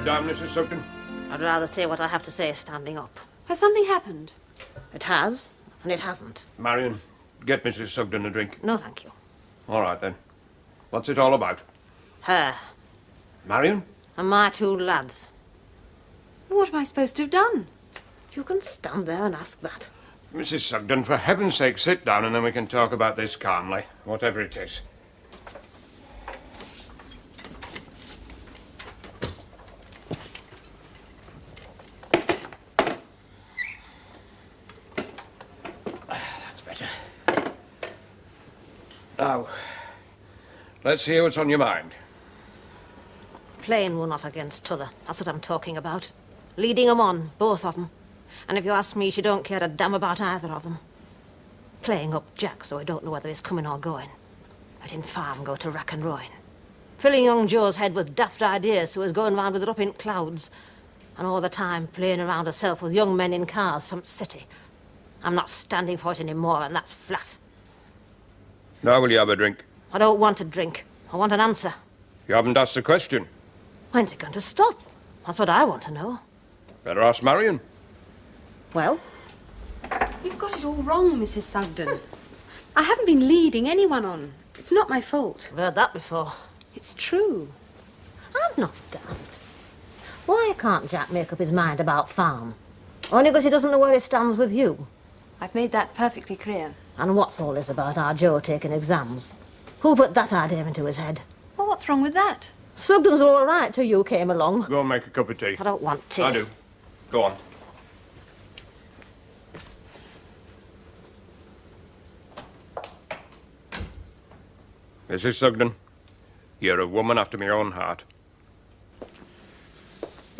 Sit down, Mrs. Sugden. I'd rather say what I have to say standing up. Has something happened? It has, and it hasn't. Marion, get Mrs. Sugden a drink. No, thank you. All right, then. What's it all about? Her Marion? and my two lads. What am I supposed to have done? You can stand there and ask that. Mrs. Sugden, for heaven's sake, sit down and then we can talk about this calmly, whatever it is. That's better. Now, let's hear what's on your mind. Playing one off against t'other. That's what I'm talking about. Leading 'em on, both of 'em. And if you ask me, she don't care a damn about either of 'em. Playing up Jack so I don't know whether he's coming or going. Letting Farm go to rack and ruin. Filling young Joe's head with daft ideas so he's going round with it up in clouds. And all the time playing around herself with young men in cars from the city. I'm not standing for it anymore, and that's flat. Now will you have a drink? I don't want a drink. I want an answer. You haven't asked the question. When's it going to stop? That's what I want to know. Better ask Marion. Well? You've got it all wrong, Mrs. Sugden. I haven't been leading anyone on. It's not my fault. I've heard that before. It's true. I'm not daft. Why can't Jack make up his mind about Farm? Only because he doesn't know where he stands with you. I've made that perfectly clear. And what's all this about our Joe taking exams? Who put that idea into his head? Well, what's wrong with that? Sugden's all right till you came along. Go and make a cup of tea. I don't want tea. I do. Go on. Mrs. Sugden, you're a woman after my own heart.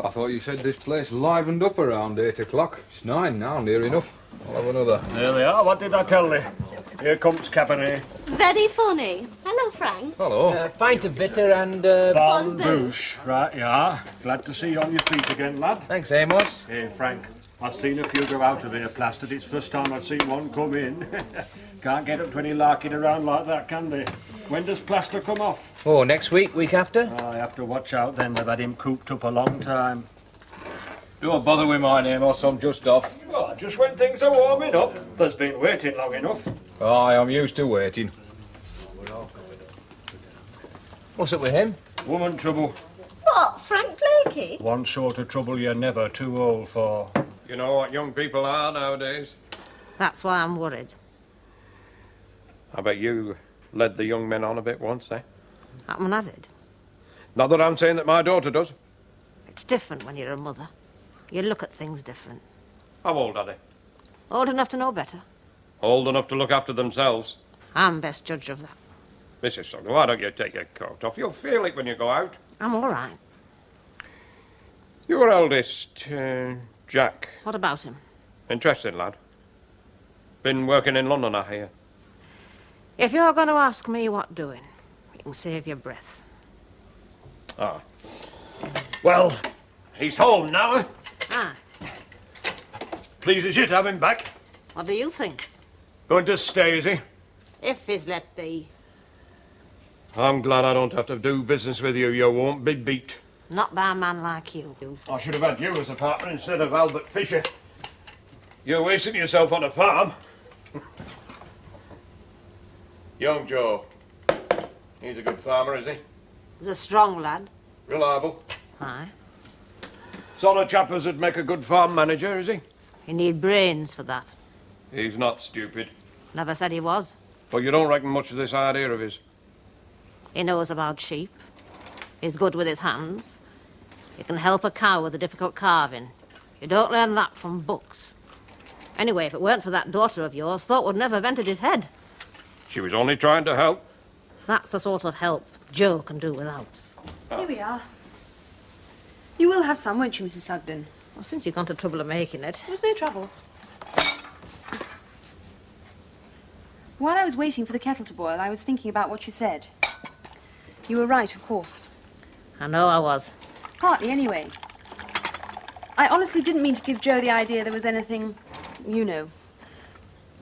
I thought you said this place livened up around 8 o'clock. It's 9 now, near enough. I'll have another. There they are. What did I tell thee? Here comes Cabernet. Very funny. Hello, Frank. Hello. Pint of bitter and... Bon bouche. Right, you are. Glad to see you on your feet again, lad. Thanks, Amos. Hey, Frank, I've seen a few go out of there plastered. It's first time I've seen one come in. Can't get up to any larking around like that, can they? When does plaster come off? Oh, next week after? I have to watch out then. They've had him cooped up a long time. Don't bother with my name, Amos. I'm just off. Well, just when things are warming up. There's been waiting long enough. Aye, I'm used to waiting. What's up with him? Woman trouble. What, Frank Blakey? One sort of trouble you're never too old for. You know what young people are nowadays. That's why I'm worried. I bet you led the young men on a bit once, eh? I mean, I did. Not that I'm saying that my daughter does. It's different when you're a mother. You look at things different. How old are they? Old enough to know better. Old enough to look after themselves. I'm best judge of that. Mrs. Sugden, why don't you take your coat off? You'll feel it when you go out. I'm all right. Your eldest, Jack. What about him? Interesting lad. Been working in London, I hear. If you're going to ask me what doing, you can save your breath. Ah. Well, he's home now. Ah, Pleased as you to have him back. what do you think? Going to stay, is he? If he's let be. I'm glad I don't have to do business with you. You won't be beat. Not by a man like you. I should have had you as a partner instead of Albert Fisher. You're wasting yourself on a farm. Young Joe. He's a good farmer, is he? He's a strong lad. Reliable. Aye. Sort of chap as would make a good farm manager, is he? You need brains for that. He's not stupid. Never said he was. But you don't reckon much of this idea of his. He knows about sheep. He's good with his hands. He can help a cow with a difficult calving. You don't learn that from books. Anyway, if it weren't for that daughter of yours, Thought would never have entered his head. She was only trying to help. That's the sort of help Joe can do without. Here we are. You will have some, won't you, Mrs. Sugden? Well, since you've gone to trouble of making it. There was no trouble. While I was waiting for the kettle to boil, I was thinking about what you said. You were right, of course. I know I was. Partly, anyway. I honestly didn't mean to give Joe the idea there was anything, you know.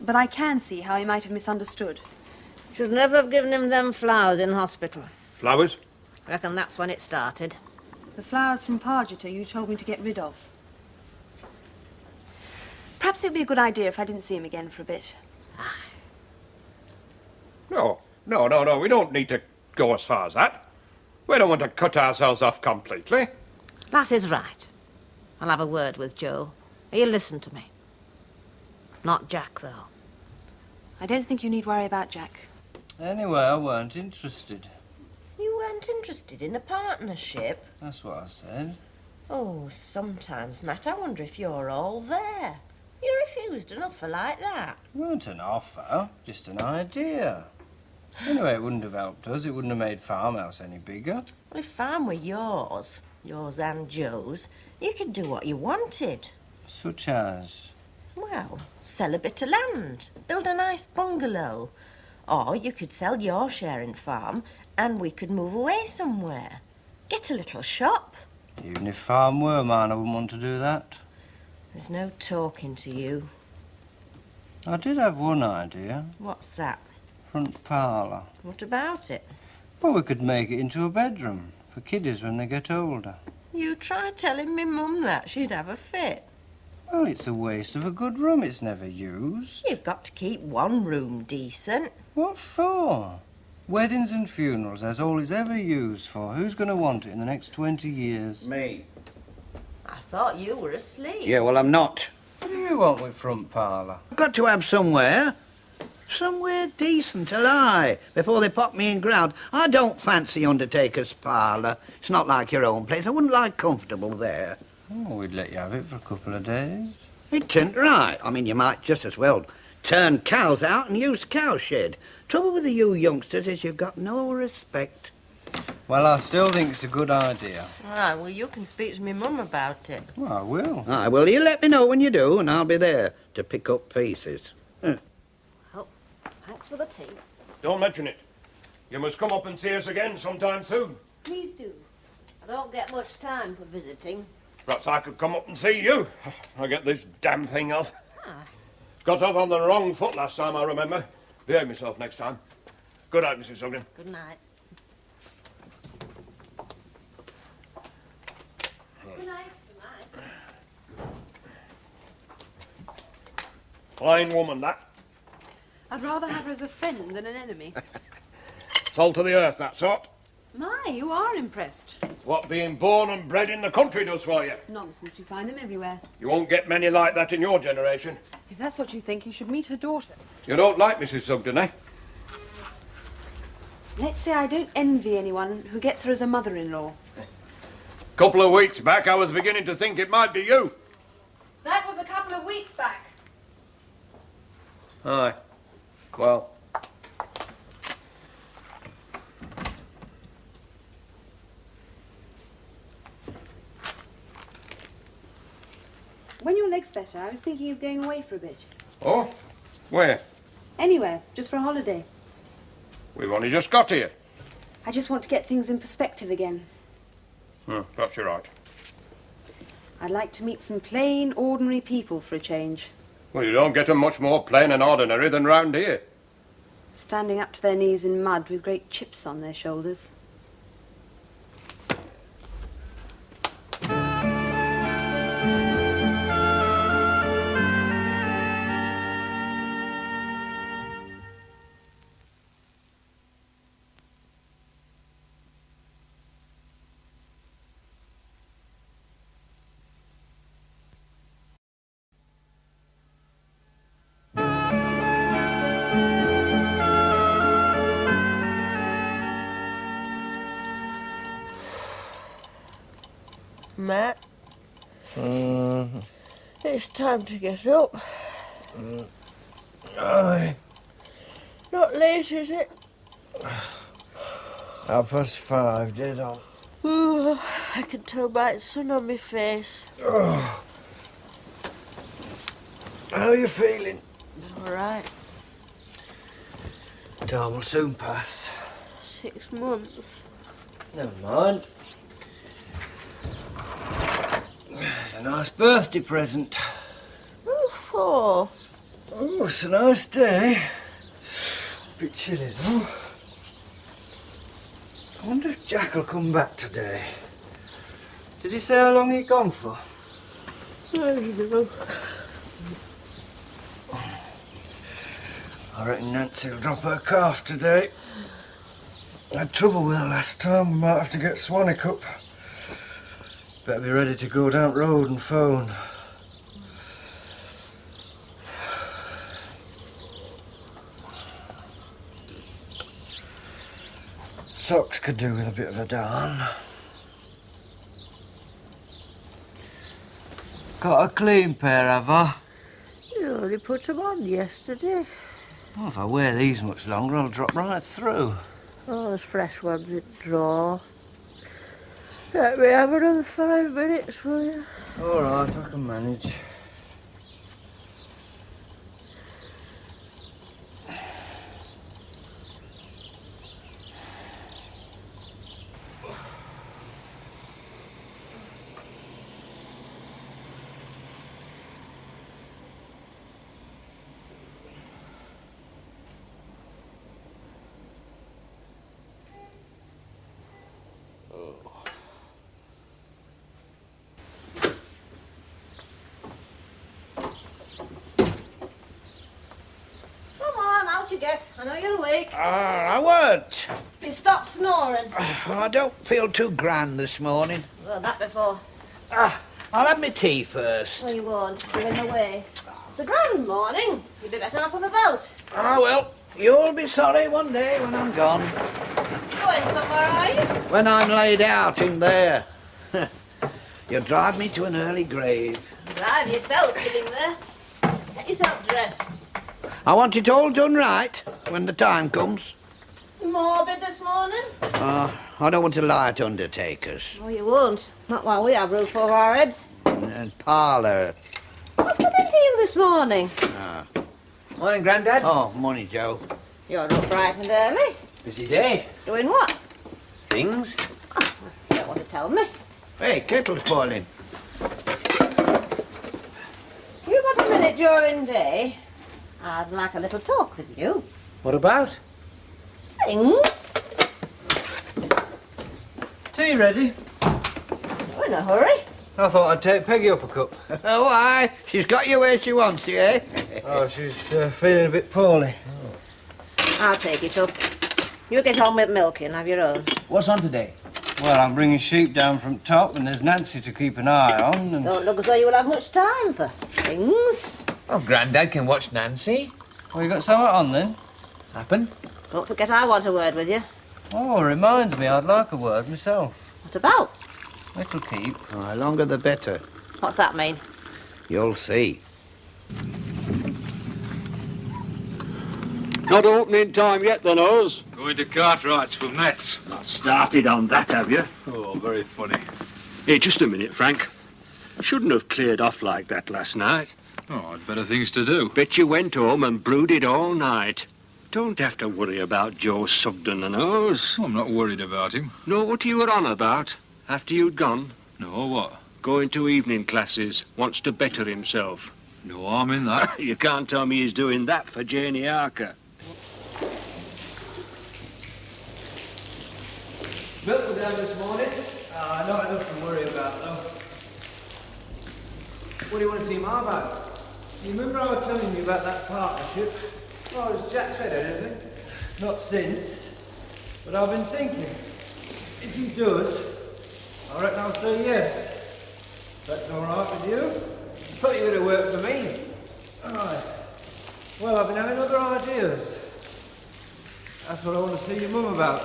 But I can see how he might have misunderstood. Should never have given him them flowers in hospital. Flowers? Reckon that's when it started. The flowers from Pargeter you told me to get rid of. Perhaps it would be a good idea if I didn't see him again for a bit. No, we don't need to go as far as that. We don't want to cut ourselves off completely. Lassie's right. I'll have a word with Joe. He'll listen to me. Not Jack, though. I don't think you need worry about Jack. Anyway, I weren't interested. You weren't interested in a partnership? That's what I said. Oh, sometimes, Matt, I wonder if you're all there. You refused an offer like that. It weren't an offer, just an idea. Anyway, it wouldn't have helped us. It wouldn't have made Farmhouse any bigger. Well, if farm were yours and Joe's, you could do what you wanted. Such as? Well, sell a bit of land, build a nice bungalow. Or you could sell your share in farm and we could move away somewhere. Get a little shop. Even if Farm were mine, I wouldn't want to do that. There's no talking to you. I did have one idea. What's that? Front parlour. What about it? Well, we could make it into a bedroom for kiddies when they get older. You try telling me mum that, she'd have a fit. Well, it's a waste of a good room. It's never used. You've got to keep one room decent. What for? Weddings and funerals, that's all it's ever used for. Who's going to want it in the next 20 years? Me. I thought you were asleep. Yeah, well, I'm not. What do you want with front parlour? I've got to have somewhere. Somewhere decent to lie before they pop me in ground. I don't fancy Undertaker's parlour. It's not like your own place. I wouldn't lie comfortable there. Oh, we'd let you have it for a couple of days. It isn't right. I mean, you might just as well turn cows out and use cowshed. Trouble with you youngsters is you've got no respect. Well, I still think it's a good idea. Ah, well, you can speak to me mum about it. Well, I will. Aye, well, you let me know when you do, and I'll be there to pick up pieces. Oh, thanks for the tea. Don't mention it. You must come up and see us again sometime soon. Please do. I don't get much time for visiting. Perhaps I could come up and see you. I'll get this damn thing off. Got off on the wrong foot last time, I remember. Behave myself next time. Good night, Mrs. Sugden. Good night. Good night. Good night. Fine woman, that. I'd rather have her as a friend than an enemy. Salt of the earth, that sort. My, you are impressed. What being born and bred in the country does for you. Nonsense, you find them everywhere. You won't get many like that in your generation. If that's what you think, you should meet her daughter. You don't like Mrs. Sugden, eh? Let's say I don't envy anyone who gets her as a mother-in-law. Couple of weeks back, I was beginning to think it might be you. That was a couple of weeks back. Aye. Well. When your leg's better, I was thinking of going away for a bit. Oh? Where? Anywhere, just for a holiday. We've only just got here. I just want to get things in perspective again. Perhaps you're right. I'd like to meet some plain, ordinary people for a change. Well, you don't get 'em much more plain and ordinary than round here. Standing up to their knees in mud with great chips on their shoulders. Matt? It's time to get up. Aye. Not late, is it? 5:30, dead on. Ooh, I can tell by the sun on my face. How are you feeling? All right. Time will soon pass. 6 months. Never mind. It's a nice birthday present. Who for? Oh, it's a nice day. Bit chilly though. I wonder if Jack will come back today. Did he say how long he'd gone for? I reckon Nancy'll drop her calf today. I had trouble with her last time. We might have to get Swanwick up. Better be ready to go down the road and phone. Socks could do with a bit of a darn. Got a clean pair, have I? You only put them on yesterday. Well, if I wear these much longer, I'll drop right through. Oh, there's fresh ones in drawer. Let me have another 5 minutes, will you? All right, I can manage. I know you're awake. I weren't. You stop snoring. I don't feel too grand this morning. Well, that before. I'll have my tea first. Well, you won't. You're in the way. It's a grand morning. You'd be better up on the boat. Ah, well, you'll be sorry one day when I'm gone. Going somewhere, are you? When I'm laid out in there. You'll drive me to an early grave. Drive yourself sitting there. Get yourself dressed. I want it all done right when the time comes. Morbid this morning? I don't want to lie at undertakers. Oh, you won't. Not while we have roof over our heads. And parlour. What's with the deal this morning? Morning, Grandad. Oh, morning, Joe. You're up bright and early. Busy day. Doing what? Things. You don't want to tell me. Hey, kettle's boiling. You got a minute during day? I'd like a little talk with you. What about? Things. Tea ready? We're in a hurry. I thought I'd take Peggy up a cup. Oh, aye. She's got you where she wants you, eh? Oh, she's feeling a bit poorly. I'll take it up. You get on with milking, have your own. What's on today? Well, I'm bringing sheep down from top, and there's Nancy to keep an eye on, and... Don't look as though you will have much time for things. Oh, Grandad can watch Nancy. Well, you got something on, then? Happen. Don't forget I want a word with you. Oh, reminds me, I'd like a word myself. What about? It'll keep. The longer the better. What's that mean? You'll see. Not opening time yet, then, Oz. Going to Cartwright's for meths. Not started on that, have you? Oh, very funny. Hey, just a minute, Frank. Shouldn't have cleared off like that last night. Oh, I'd better things to do. Bet you went home and brooded all night. Don't have to worry about Joe Sugden and Oz. I'm not worried about him. Know what you were on about after you'd gone? No, what? Going to evening classes, wants to better himself. No harm in that. You can't tell me he's doing that for Janie Harker. Milk were down this morning. Not enough to worry about, though. What do you want to see Ma about? You remember I was telling you about that partnership? Well, has Jack said anything? Not since. But I've been thinking. If he does, I reckon I'll say yes. That's all right with you? I thought you were going to work for me. Aye. Well, I've been having other ideas. That's what I want to see your mum about.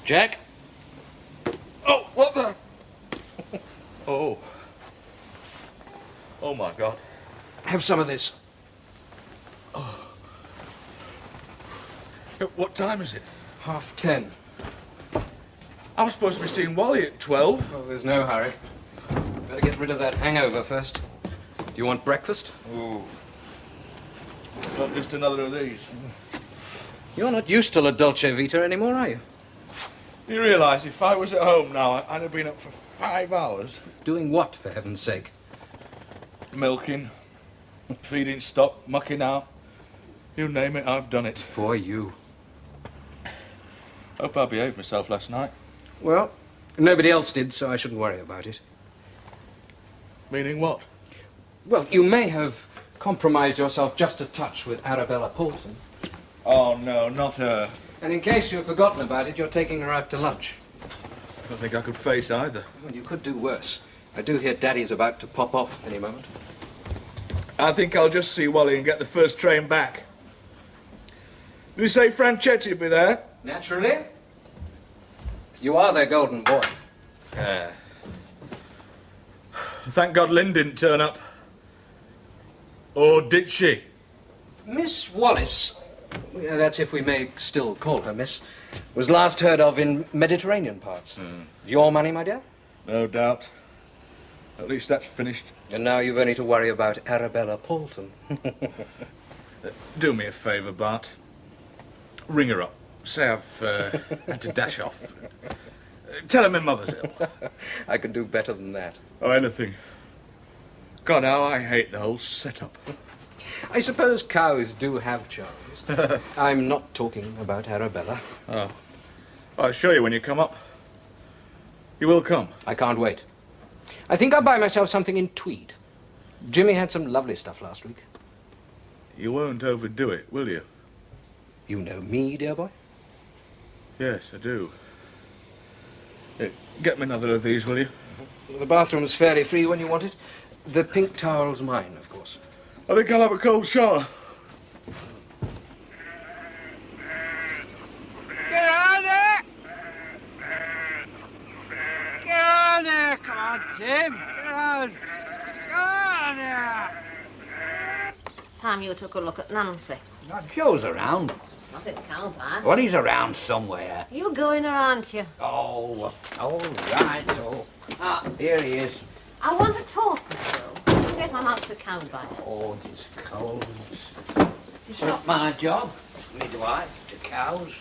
Jack? Oh, what the? Oh. Oh, my God. Have some of this. Oh. What time is it? 10:30. I'm supposed to be seeing Wally at 12. Well, there's no hurry. Better get rid of that hangover first. Do you want breakfast? Oh. Not just another of these. You're not used to La Dolce Vita anymore, are you? You realise if I was at home now, I'd have been up for 5 hours. Doing what, for heaven's sake? Milking, feeding stock, mucking out. You name it, I've done it. Poor you. Hope I behaved myself last night. Well, nobody else did, so I shouldn't worry about it. Meaning what? Well, you may have compromised yourself just a touch with Arabella Poulton. Oh, no, not her. And in case you've forgotten about it, you're taking her out to lunch. I don't think I could face either. Well, you could do worse. I do hear Daddy's about to pop off any moment. I think I'll just see Wally and get the first train back. Did you say Franchetti'd be there? Naturally. You are their golden boy. Thank God Lynn didn't turn up. Or did she? Miss Wallace, that's if we may still call her Miss, was last heard of in Mediterranean parts. Your money, my dear? No doubt. At least that's finished. And now you've only to worry about Arabella Poulton. Do me a favour, Bart. Ring her up. Say I've had to dash off. Tell her my mother's ill. I can do better than that. Oh, anything. God, how I hate the whole setup. I suppose cows do have charms. I'm not talking about Arabella. Oh. I'll show you when you come up. You will come. I can't wait. I think I'll buy myself something in tweed. Jimmy had some lovely stuff last week. You won't overdo it, will you? You know me, dear boy? Yes, I do. Get me another of these, will you? The bathroom's fairly free when you want it. The pink towel's mine, of course. I think I'll have a cold shower. Get on there! Get on there! Come on, Tim! Get on! Get on there! Time you took a look at Nancy. Not Joe's around. Was it Calvin? Well, he's around somewhere. You going or aren't you? Oh, all right, so. Ah, here he is. I want to talk with you. Get on out to Calvin. Oh, these cows. It's not my job. Midwife to cows.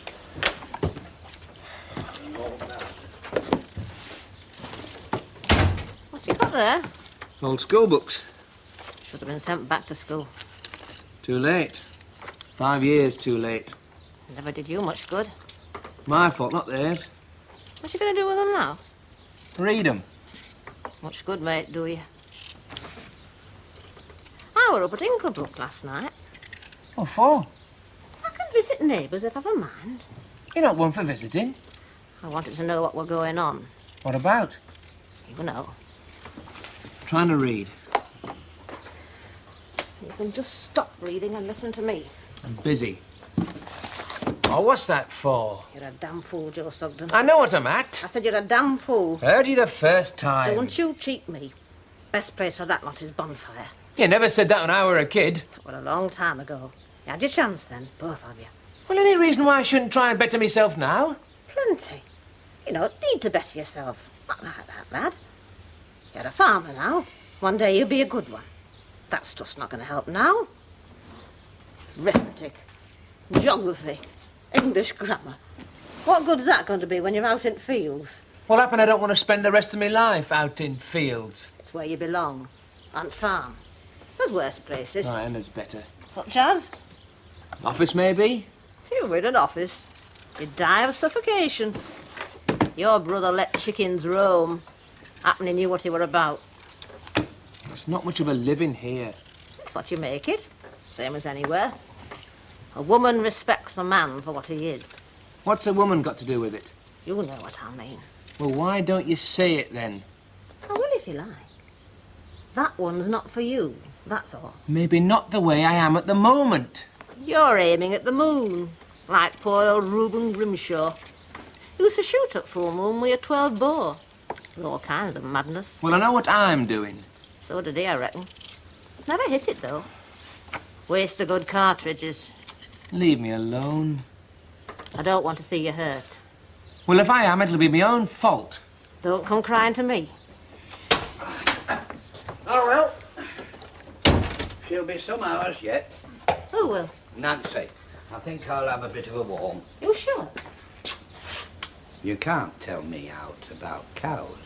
And all that. What you got there? Old school books. Should have been sent back to school. Too late. 5 years too late. Never did you much good. My fault, not theirs. What you going to do with them now? Read 'em. Much good, mate, do you? I were up at Inglebrook last night. What for? I can visit neighbours if I've a mind. You're not one for visiting. I wanted to know what were going on. What about? You know. Trying to read. You can just stop reading and listen to me. I'm busy. Oh, what's that for? You're a damn fool, Joe Sugden. I know what I'm at. I said you're a damn fool. Heard you the first time. Don't you cheat me. Best place for that lot is Bonfire. You never said that when I were a kid. That were a long time ago. You had your chance then, both of you. Well, any reason why I shouldn't try and better myself now? Plenty. You don't need to better yourself. Not like that, lad. You're a farmer now. One day you'll be a good one. That stuff's not going to help now. Arithmetic, geography, English grammar. What good's that going to be when you're out in fields? What happened? I don't want to spend the rest of my life out in fields. It's where you belong. On farm. There's worse places. Right, and there's better. Such as? Office, maybe? You in an office. You'd die of suffocation. Your brother let chickens roam. Happen he knew what he were about. It's not much of a living here. That's what you make it. Same as anywhere. A woman respects a man for what he is. What's a woman got to do with it? You know what I mean. Well, why don't you say it then? I will if you like. That one's not for you, that's all. Maybe not the way I am at the moment. You're aiming at the moon, like poor old Reuben Grimshaw. Used to shoot at full moon with a 12 bore. All kinds of madness. Well, I know what I'm doing. So did he, I reckon. Never hit it, though. Waste of good cartridges. Leave me alone. I don't want to see you hurt. Well, if I am, it'll be my own fault. Don't come crying to me. Oh, well. She'll be some hours yet. Who will? Nancy. I think I'll have a bit of a warm. You sure? You can't tell me out about cows.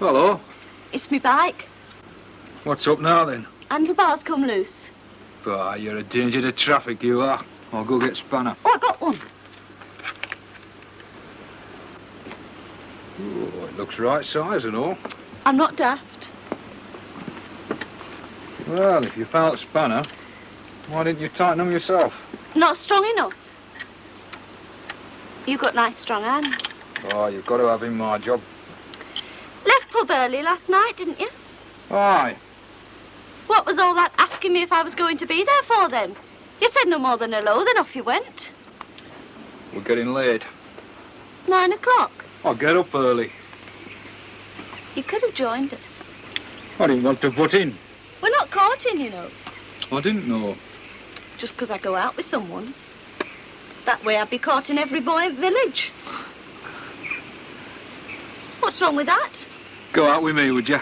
Hello. It's me bike. What's up now then? Handlebars come loose. Bah, you're a danger to traffic, you are. I'll go get Spanner. Oh, I got one. Oh, it looks right size and all. I'm not daft. Well, if you found Spanner, why didn't you tighten them yourself? Not strong enough. You've got nice strong hands. Oh, you've got to have in my job. Left pub early last night, didn't you? Aye. What was all that asking me if I was going to be there for then? You said no more than hello, then off you went. We're getting late. 9 o'clock. I'll get up early. You could have joined us. I didn't want to butt in. We're not courting, you know. I didn't know. Just 'cause I go out with someone. That way I'd be courting every boy in the village. What's wrong with that? Go out with me, would you?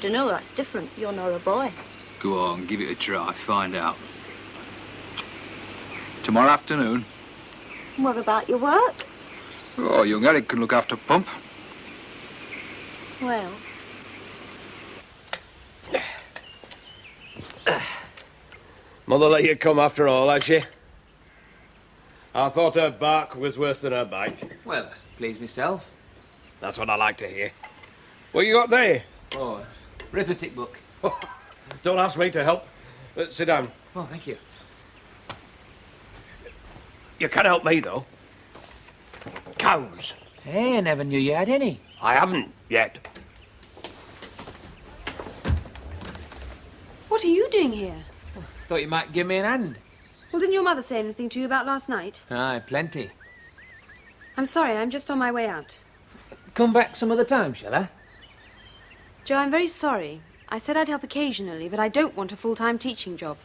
Dunno, that's different. You're not a boy. Go on, give it a try, find out. Tomorrow afternoon. What about your work? Oh, young Eric can look after Pump. Well, Mother let you come after all, has she? I thought her bark was worse than her bite. Well, please myself. That's what I like to hear. What you got there? Oh, arithmetic book. Don't ask me to help. Sit down. Oh, thank you. You can help me, though. Cows. Hey, I never knew you had any. I haven't yet. What are you doing here? Thought you might give me an hand. Well, didn't your mother say anything to you about last night? Aye, plenty. I'm sorry, I'm just on my way out. Come back some other time, shall I? Joe, I'm very sorry. I said I'd help occasionally, but I don't want a full-time teaching job.